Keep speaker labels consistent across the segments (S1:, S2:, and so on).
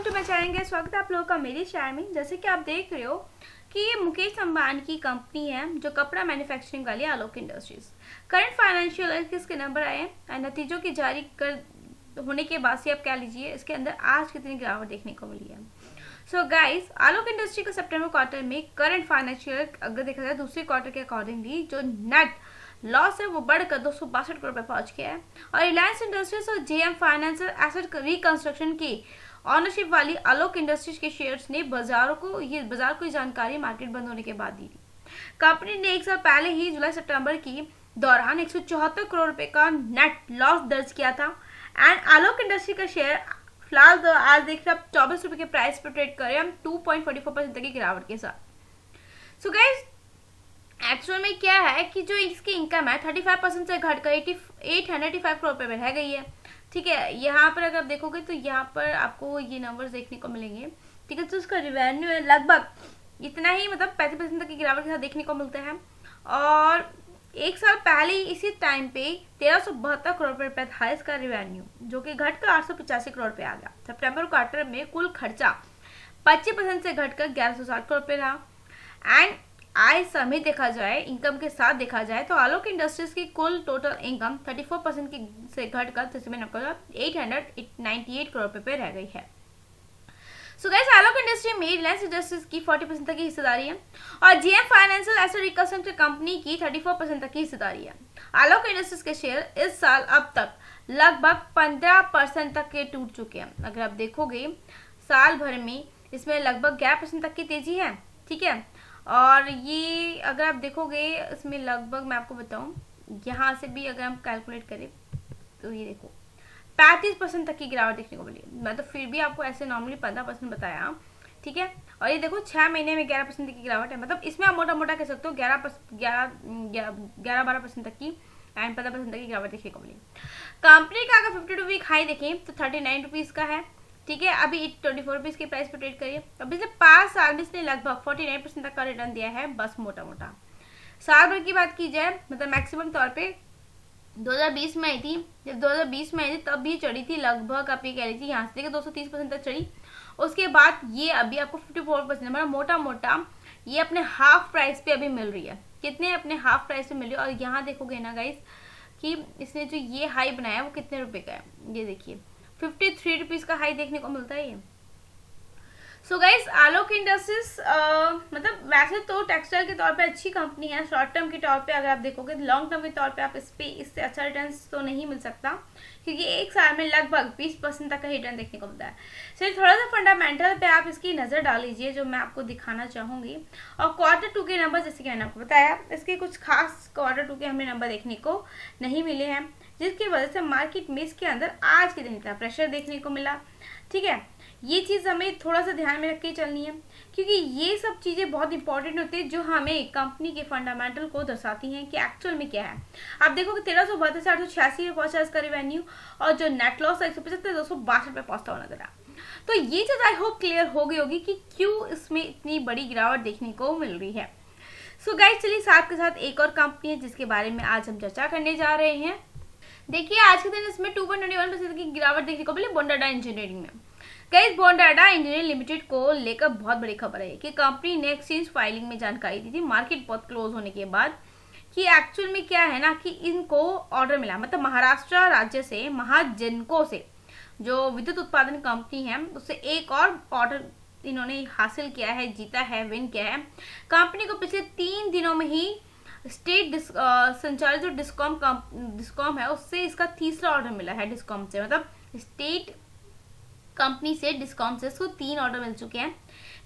S1: To my channel. स्वागत है आप लोगों का मेरी चैनल में। जैसे कि आप देख रहे हो कि ये मुकेश अंबानी की कंपनी है जो कपड़ा मैन्युफैक्चरिंग वाली आलोक इंडस्ट्रीज। करंट फाइनेंशियल ईयर के इसके नंबर आए हैं, नतीजों की जारी कर होने के बाद से आप क्या लीजिए इसके अंदर आज कितनी गिरावट देखने को मिली है। सो गाइस, आलोक इंडस्ट्री का सितंबर क्वार्टर में करंट फाइनेंशियल अगर देखा जाए दूसरे क्वार्टर के अकॉर्डिंगली जो नेट लॉस है वो बढ़कर 262 करोड़ पे पहुंच गया है। और रिलायंस इंडस्ट्रीज और जेएम फाइनेंशियल एसेट रिकंस्ट्रक्शन की ऑनरशिप वाली आलोक इंडस्ट्रीज के शेयर्स ने बाजार को ये जानकारी मार्केट बंद होने के बाद दी थी। कंपनी ने एक साल पहले ही जुलाई सितंबर की दौरान 174 करोड़ रुपए का नेट लॉस दर्ज किया था। एंड आलोक इंडस्ट्री का शेयर फिलहाल तो आज देख रहे 24 रुपए के प्राइस पर ट्रेड कर रहे हैं हम 2.44% तक की गिरावट के साथ। सो गाइस, एक्चुअल में क्या है कि जो इसकी इनकम है 35% से घटकर 885 करोड़ रुपए में रह गई है। ठीक है, यहाँ पर अगर आप देखोगे तो यहाँ पर आपको ये नंबर्स देखने को मिलेंगे। ठीक है, तो उसका रिवेन्यू है लगभग इतना ही, मतलब 35% तक की गिरावट के साथ देखने को मिलता है। और एक साल पहले इसी टाइम पे 1372 करोड़ रुपए था इसका रिवेन्यू, जो कि घटकर 885 करोड़ रुपए आ गया। सितंबर क्वार्टर में कुल खर्चा 25% से घटकर 1160 करोड़ रुपए रहा। एंड आय समेत देखा जाए, इनकम के साथ देखा जाए तो आलोक इंडस्ट्रीज की कुल टोटल इनकम 34% की से घटकर 898 करोड़ रुपए पे रह गई है। सो गाइस, आलोक इंडस्ट्री में रिलायंस इंडस्ट्रीज की 40% तक की हिस्सेदारी है और JM financial asset reconstruction company की 34% तक की हिस्सेदारी है। आलोक इंडस्ट्रीज के शेयर इस साल अब तक लगभग 15% तक के टूट चुके हैं। अगर आप देखोगे साल भर में इसमें लगभग 11% तक की तेजी है। ठीक है, और ये अगर आप देखोगे इसमें लगभग मैं आपको बताऊं, यहाँ से भी अगर हम कैलकुलेट करें तो ये देखो 35% तक की गिरावट देखने को मिली। मैं तो फिर भी आपको ऐसे नॉर्मली 15% बताया। ठीक है, और ये देखो 6 महीने में 11% की गिरावट है, मतलब इसमें आप मोटा मोटा कह सकते हो 11-12% तक की एंड 15% तक की गिरावट देखने को मिली। कंपनी का अगर 52 वीक हाई देखें तो 39 रुपीज का है। ठीक है, अभी 24 रुपीज के प्राइस पर ट्रेड करिए। अब पिछले 5 साल में इसने लगभग 49% तक का रिटर्न दिया है, बस मोटा मोटा। साल भर की बात की जाए मतलब मैक्सिमम तौर पे 2020 में आई थी, जब 2020 में आई थी तब भी चढ़ी थी लगभग, आप ये कह रही थी यहाँ से 230% तक चढ़ी। उसके बाद ये अभी आपको 54% मतलब मोटा मोटा ये अपने हाफ प्राइस पे अभी मिल रही है। कितने अपने हाफ प्राइस पे मिल रही है। और यहाँ देखोगे ना गाइस कि इसने जो ये हाई बनाया वो कितने रुपए का है, ये देखिए 53 रुपीज का हाई देखने को मिलता है ये। सो गाइस, आलोक इंडस्ट्रीज मतलब वैसे तो टेक्सटाइल के तौर पे अच्छी कंपनी है। शॉर्ट टर्म के तौर पे अगर आप देखोगे लॉन्ग टर्म के तौर पे आप इससे अच्छा रिटर्न तो नहीं मिल सकता, क्योंकि एक साल में लगभग 20% तक का रिटर्न देखने को मिलता है। चलिए थोड़ा सा फंडामेंटल पे आप इसकी नजर डाल लीजिए जो मैं आपको दिखाना चाहूंगी। और क्वार्टर 2 के नंबर जैसे कि मैंने आपको बताया, इसके कुछ खास क्वार्टर 2 के हमें नंबर देखने को नहीं मिले हैं, जिसकी वजह से मार्केट में इसके अंदर आज के दिन इतना प्रेशर देखने को मिला। ठीक है, ये चीज हमें थोड़ा सा ध्यान में रख के चलनी है, क्योंकि ये सब चीजें बहुत इंपॉर्टेंट होती है जो हमें कंपनी के फंडामेंटल को दर्शाती हैं कि एक्चुअल में क्या है। आप देखो कि 1372 से 886 में पहुंचा इसका रेवेन्यू, और जो नेट लॉस 175 262 पे पहुंचता हुआ नजर आया। तो ये चीज आई होप क्लियर हो गई होगी कि क्यों इसमें इतनी बड़ी गिरावट देखने को मिल रही है। सो गाइस, चलिए साथ के साथ एक और कंपनी है जिसके बारे में आज हम चर्चा करने जा रहे हैं। देखिए आज के दिन इसमें 2.21% की गिरावट देखने को मिली बोंडाडा इंजीनियरिंग में। गाइस, बोंडाडा इंजीनियरिंग लिमिटेड को लेकर बहुत बड़ी खबर है कि कंपनी ने एक्सचेंज फाइलिंग में जानकारी दी थी मार्केट बहुत क्लोज होने के बाद कि एक्चुअल में क्या है ना कि इनको ऑर्डर मिला, मतलब महाराष्ट्र राज्य से महाजनको से जो विद्युत उत्पादन कंपनी है उससे एक और ऑर्डर इन्होंने हासिल किया है, जीता है, विन किया है। कंपनी को पिछले 3 दिनों में ही स्टेट संचालित जो डिस्कॉम है उससे इसका तीसरा ऑर्डर मिला है। डिस्कॉम से मतलब स्टेट कंपनी से डिस्कॉम से इसको 3 ऑर्डर मिल चुके हैं।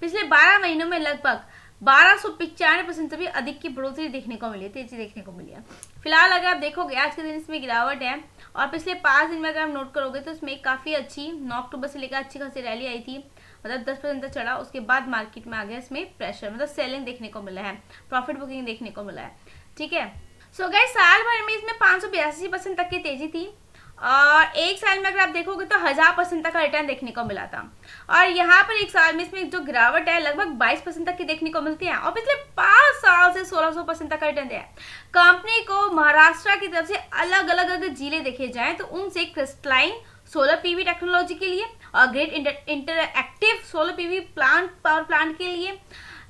S1: पिछले 12 महीनों में लगभग 1295% से भी अधिक की बढ़ोतरी देखने को मिली है, तेजी देखने को मिली है। फिलहाल अगर आप देखोगे आज के दिन इसमें गिरावट है, और पिछले 5 दिन में अगर आप नोट करोगे तो इसमें काफी अच्छी 9 अक्टूबर से लेकर अच्छी खासी रैली आई थी, मतलब 10% तक चढ़ा। उसके बाद मार्केट में आ गया इसमें प्रेशर, मतलब सेलिंग देखने को मिला है, प्रॉफिट बुकिंग देखने को मिला है। ठीक है, सो गाइस साल भर में इसमें 582% तक की तेजी थी, और एक साल में अगर आप देखोगे तो 1000% तक का रिटर्न देखने को मिला था। और यहाँ पर एक साल में इसमें जो गिरावट है लगभग 22% तक की देखने को मिलती है, और पिछले 5 साल से 1600% तक का रिटर्न दिया है। कंपनी को महाराष्ट्र की तरफ से अलग अलग अगर जिले देखे जाए तो उनसे क्रिस्टलाइन सोलर पीवी टेक्नोलॉजी के लिए और great interactive solar PV plant power plant के लिए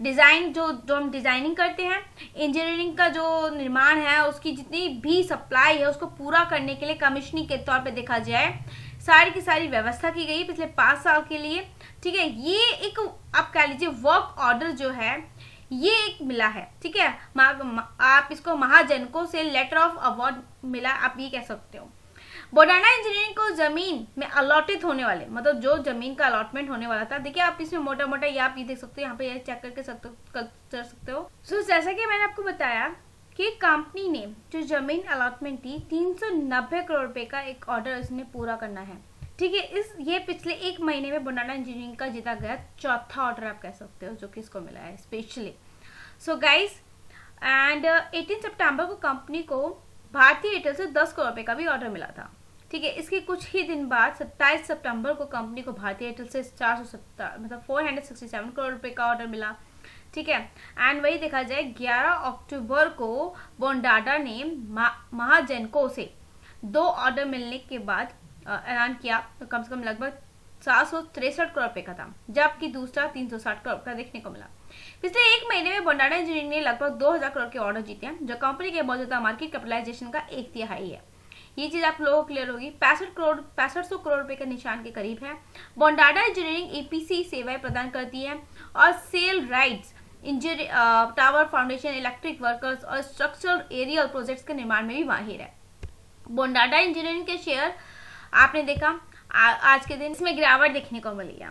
S1: डिज़ाइन जो हम डिज़ाइनिंग करते हैं, इंजीनियरिंग का जो निर्माण है, उसकी जितनी भी सप्लाई है उसको पूरा करने के लिए कमिश्निंग के तौर पे देखा जाए सारी की सारी व्यवस्था की गई पिछले 5 साल के लिए। ठीक है, ये एक आप कह लीजिए वर्क ऑर्डर जो है ये एक मिला है। ठीक है, आप इसको महाजनको से लेटर ऑफ अवार्ड मिला, आप ये कह सकते हो। बोडाना इंजीनियरिंग को जमीन में अलॉटेड होने वाले, मतलब जो जमीन का अलॉटमेंट होने वाला था, देखिए आप इसमें मोटा मोटा ये आप ये देख सकते हो, यहाँ पे ये चेक करके कर सकते हो। सो जैसा कि मैंने आपको बताया कि कंपनी ने जो जमीन अलॉटमेंट थी 390 करोड़ रुपए का एक ऑर्डर इसने पूरा करना है। ठीक है, ये पिछले 1 महीने में बोडाना इंजीनियरिंग का जीता गया चौथा ऑर्डर आप कह सकते हो जो कि इसको मिला है स्पेशली। सो गाइस, एंड 18 सितंबर को कंपनी को भारतीय एयरटेल से 10 करोड़ रुपए का भी ऑर्डर मिला था। ठीक है, इसके कुछ ही दिन बाद 27 सितंबर को कंपनी को भारतीय एयरटेल से 467 करोड़ रुपए का ऑर्डर मिला। ठीक है, एंड वही देखा जाए 11 अक्टूबर को बोंडाडा ने महाजनको से 2 ऑर्डर मिलने के बाद ऐलान किया, तो कम से कम लगभग 763 करोड़ रुपए का था, जबकि दूसरा 360 करोड़ का देखने को मिला। पिछले 1 महीने में बोंडाडा इंजीनियरिंग ने लगभग 2000 करोड़ के ऑर्डर जीते हैं, जो कंपनी के मौजूदा मार्केट कैपिटलाइजेशन का 1/3 है। ये चीज आप लोगों को क्लियर होगी। 6500 करोड़ रुपए के निशान के करीब है। बोंडाडा इंजीनियरिंग एपीसी सेवाएं प्रदान करती है और sale rights, tower foundation, electric workers और स्ट्रक्चरल एरियल प्रोजेक्ट्स के निर्माण में भी माहिर है। बोंडाडा इंजीनियरिंग के शेयर आपने देखा आज के दिन इसमें गिरावट देखने को मिली है।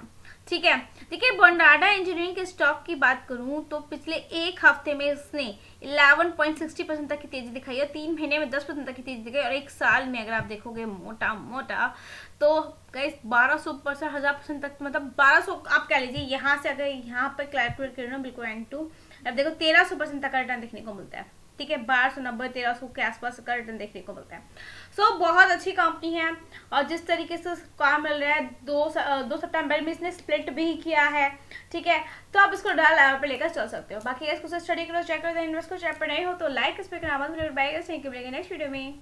S1: ठीक है, देखिए बोंडाडा इंजीनियरिंग के स्टॉक की बात करूं तो पिछले 1 हफ्ते में इसने 11.60% तक की तेजी दिखाई है, 3 महीने में 10% तक की तेजी दिखाई, और 1 साल में अगर आप देखोगे मोटा मोटा तो गाइस 1200%, 1000% तक, मतलब 1200 आप कह लीजिए। यहाँ से अगर यहाँ पर कैलकुलेट करो ना बिल्कुल एंड टू, अब देखो 1300% तक का रिटर्न देखने को मिलता है। ठीक है, 1290 1300 के आसपास का रिटर्न देखने को मिलता है। सो बहुत अच्छी कंपनी है, और जिस तरीके से काम मिल रहा है 2 सितंबर में इसने स्प्लिट भी किया है। ठीक है, तो आप इसको डल लेवल पे लेकर चल सकते हो। बाकी इसको स्टडी करो, चेक करो, इन्वेस्ट करो। चैनल पर नए हो तो लाइक इस पर करना मत भूलिएगा। नेक्स्ट वीडियो में।